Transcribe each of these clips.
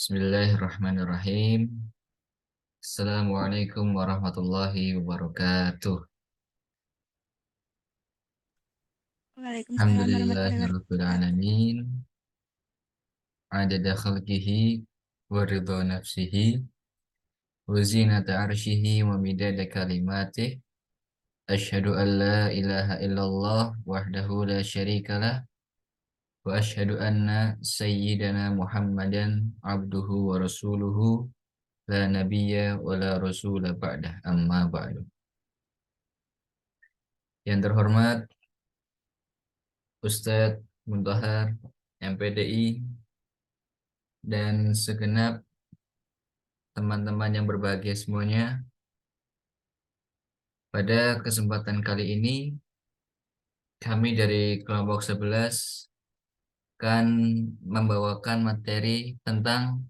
Bismillahirrahmanirrahim. Assalamualaikum warahmatullahi wabarakatuh. Waalaikumsalam warahmatullahi Alhamdulillahirabbil wabarakatuh. alamin. Adada khalqihi wa ridha nafsihi wa zinata arsyihi wa midada kalimatih. Asyhadu an la ilaha illallah wahdahu la syarikalah wa asyhadu anna sayyidana Muhammadan abduhu wa rasuluhu la nabiyya wa la rasula ba'dah amma ba'du. Yang terhormat Ustadz Muntahar MPDI dan segenap teman-teman yang berbahagia semuanya. Pada kesempatan kali ini kami dari kelompok 11 akan membawakan materi tentang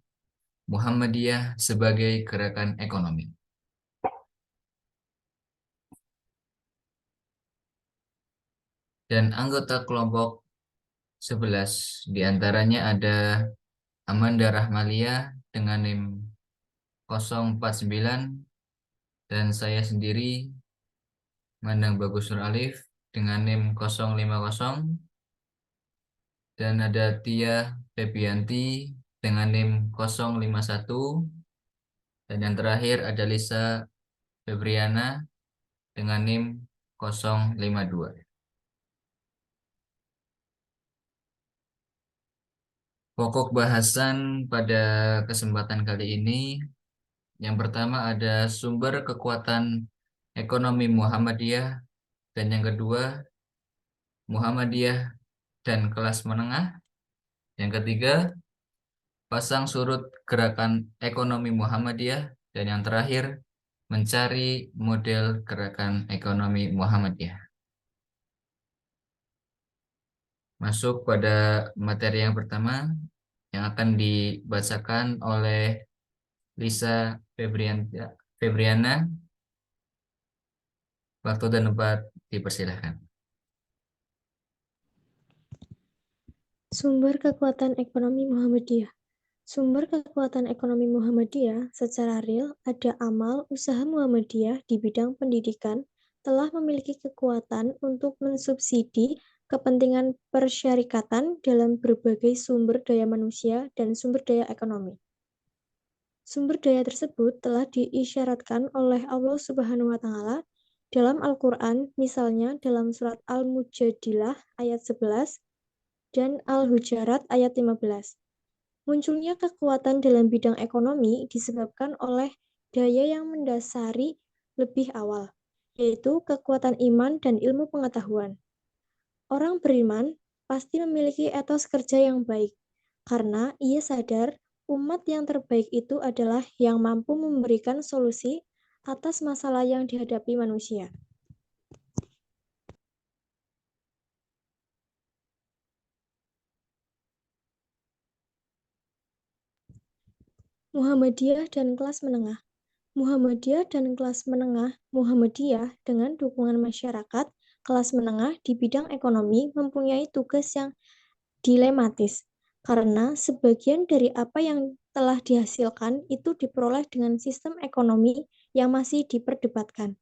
Muhammadiyah sebagai gerakan ekonomi. Dan anggota kelompok 11 diantaranya ada Amanda Rahmalia dengan NIM 049 dan saya sendiri Mandang Bagus Nur Alif dengan NIM 050 dan ada Tia Febianti dengan NIM 051 dan yang terakhir ada Lisa Febriana dengan NIM 052. Pokok bahasan pada kesempatan kali ini yang pertama ada sumber kekuatan ekonomi Muhammadiyah dan yang kedua Muhammadiyah dan kelas menengah. Yang ketiga pasang surut gerakan ekonomi Muhammadiyah dan yang terakhir mencari model gerakan ekonomi Muhammadiyah. Masuk pada materi yang pertama yang akan dibacakan oleh Lisa Febriana. Waktu dan tempat dipersilahkan. Sumber kekuatan ekonomi Muhammadiyah. Sumber kekuatan ekonomi Muhammadiyah secara real ada amal usaha Muhammadiyah di bidang pendidikan telah memiliki kekuatan untuk mensubsidi kepentingan persyarikatan dalam berbagai sumber daya manusia dan sumber daya ekonomi. Sumber daya tersebut telah diisyaratkan oleh Allah Subhanahu wa taala dalam Al-Qur'an, misalnya dalam surat Al-Mujadilah ayat 11 dan Al-Hujarat ayat 15. Munculnya kekuatan dalam bidang ekonomi disebabkan oleh daya yang mendasari lebih awal, yaitu kekuatan iman dan ilmu pengetahuan. Orang beriman pasti memiliki etos kerja yang baik, karena ia sadar umat yang terbaik itu adalah yang mampu memberikan solusi atas masalah yang dihadapi manusia. Muhammadiyah dan kelas menengah. Muhammadiyah dan kelas menengah Muhammadiyah dengan dukungan masyarakat kelas menengah di bidang ekonomi mempunyai tugas yang dilematis, karena sebagian dari apa yang telah dihasilkan itu diperoleh dengan sistem ekonomi yang masih diperdebatkan.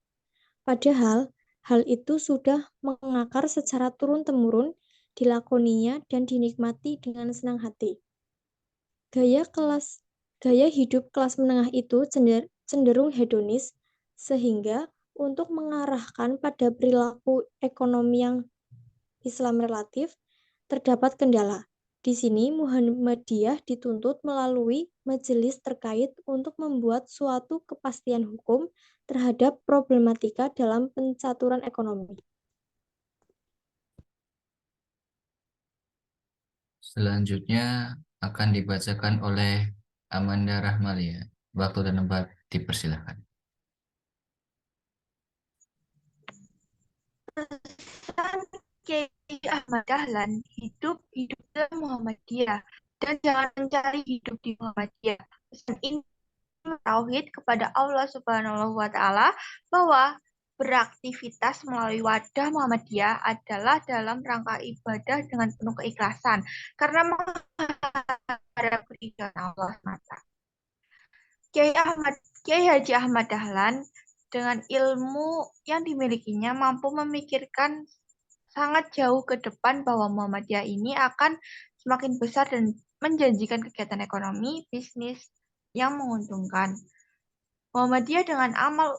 Padahal, hal itu sudah mengakar secara turun-temurun, dilakoninya dan dinikmati dengan senang hati. Gaya hidup kelas menengah itu cenderung hedonis, sehingga untuk mengarahkan pada perilaku ekonomi yang Islam relatif, terdapat kendala. Di sini Muhammadiyah dituntut melalui majelis terkait untuk membuat suatu kepastian hukum terhadap problematika dalam pencaturan ekonomi. Selanjutnya akan dibacakan oleh Amanda Rahmalia. Waktu dan tempat dipersilahkan. Kiai Ahmad Dahlan hidup dalam Muhammadiyah dan jangan mencari hidup di Muhammadiyah. Pesan ini tauhid kepada Allah Subhanahu wa taala bahwa beraktivitas melalui wadah Muhammadiyah adalah dalam rangka ibadah dengan penuh keikhlasan karena menghadap ridho Allah semata. Kiai Haji Ahmad Dahlan dengan ilmu yang dimilikinya mampu memikirkan sangat jauh ke depan bahwa Muhammadiyah ini akan semakin besar dan menjanjikan kegiatan ekonomi, bisnis yang menguntungkan. Muhammadiyah dengan amal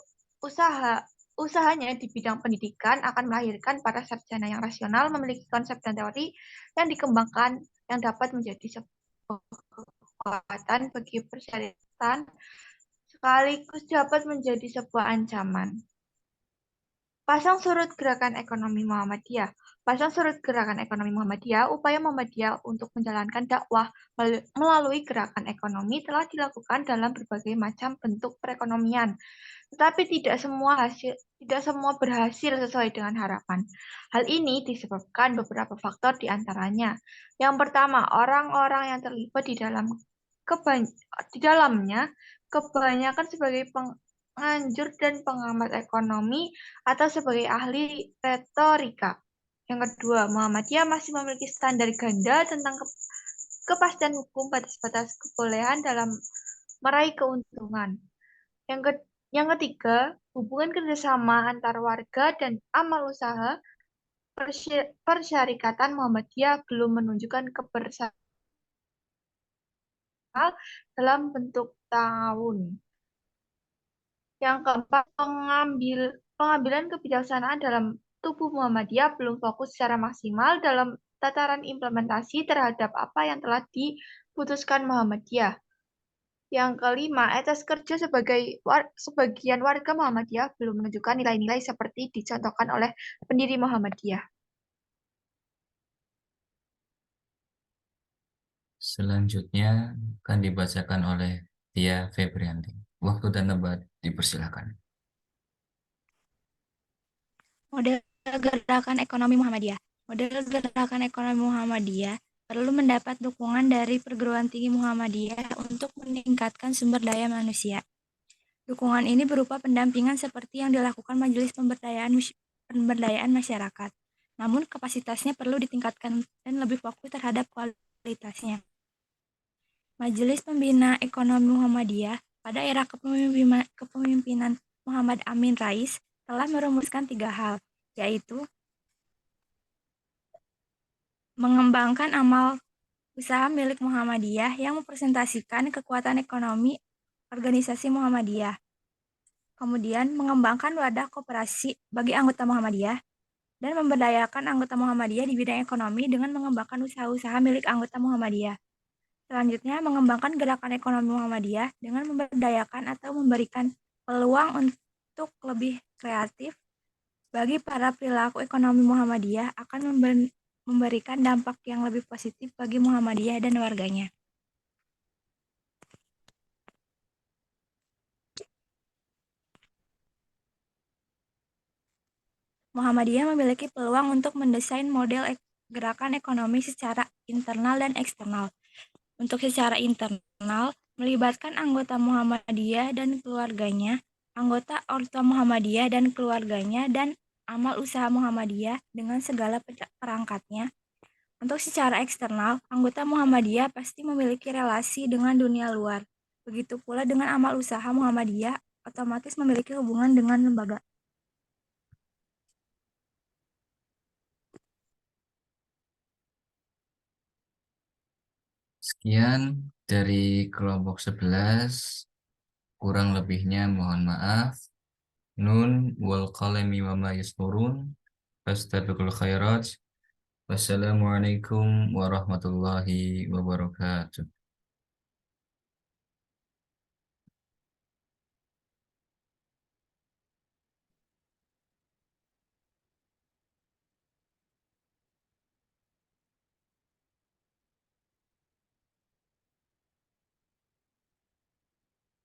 usahanya di bidang pendidikan akan melahirkan para sarjana yang rasional, memiliki konsep dan teori yang dikembangkan yang dapat menjadi sebuah kekuatan bagi persyaratan sekaligus dapat menjadi sebuah ancaman. Pasang surut gerakan ekonomi Muhammadiyah. Pasang surut gerakan ekonomi Muhammadiyah, upaya Muhammadiyah untuk menjalankan dakwah melalui gerakan ekonomi telah dilakukan dalam berbagai macam bentuk perekonomian. Tetapi tidak semua berhasil sesuai dengan harapan. Hal ini disebabkan beberapa faktor di antaranya. Yang pertama, orang-orang yang terlibat di dalamnya kebanyakan sebagai penganjur dan pengamat ekonomi atau sebagai ahli retorika. Yang kedua, Muhammadiyah masih memiliki standar ganda tentang kepastian hukum, batas-batas kebolehan dalam meraih keuntungan. Yang ketiga, hubungan kerjasama antar warga dan amal usaha persyarikatan Muhammadiyah belum menunjukkan kebersamaan dalam bentuk tahun. Yang keempat, pengambilan kebijaksanaan dalam tubuh Muhammadiyah belum fokus secara maksimal dalam tataran implementasi terhadap apa yang telah diputuskan Muhammadiyah. Yang kelima, etos kerja sebagian warga Muhammadiyah belum menunjukkan nilai-nilai seperti dicontohkan oleh pendiri Muhammadiyah. Selanjutnya akan dibacakan oleh Tia Febrianti. Waktu dan tempat dipersilakan. Model gerakan ekonomi Muhammadiyah. Model gerakan ekonomi Muhammadiyah perlu mendapat dukungan dari perguruan tinggi Muhammadiyah untuk meningkatkan sumber daya manusia. Dukungan ini berupa pendampingan seperti yang dilakukan Majelis Pemberdayaan Masyarakat. Namun kapasitasnya perlu ditingkatkan dan lebih fokus terhadap kualitasnya. Majelis Pembina Ekonomi Muhammadiyah pada era kepemimpinan Muhammad Amin Rais telah merumuskan 3 hal, yaitu mengembangkan amal usaha milik Muhammadiyah yang mempresentasikan kekuatan ekonomi organisasi Muhammadiyah. Kemudian mengembangkan wadah koperasi bagi anggota Muhammadiyah dan memberdayakan anggota Muhammadiyah di bidang ekonomi dengan mengembangkan usaha-usaha milik anggota Muhammadiyah. Selanjutnya, mengembangkan gerakan ekonomi Muhammadiyah dengan memberdayakan atau memberikan peluang untuk lebih kreatif bagi para perilaku ekonomi Muhammadiyah akan memberikan dampak yang lebih positif bagi Muhammadiyah dan warganya. Muhammadiyah memiliki peluang untuk mendesain model gerakan ekonomi secara internal dan eksternal. Untuk secara internal, melibatkan anggota Muhammadiyah dan keluarganya, anggota Orto Muhammadiyah dan keluarganya, dan amal usaha Muhammadiyah dengan segala perangkatnya. Untuk secara eksternal, anggota Muhammadiyah pasti memiliki relasi dengan dunia luar. Begitu pula dengan amal usaha Muhammadiyah, otomatis memiliki hubungan dengan lembaga. Sekian dari kelompok 11. Kurang lebihnya mohon maaf. Nun wal qalami wa ma yasturun. Fastabiqul khairat. Wassalamualaikum warahmatullahi wabarakatuh.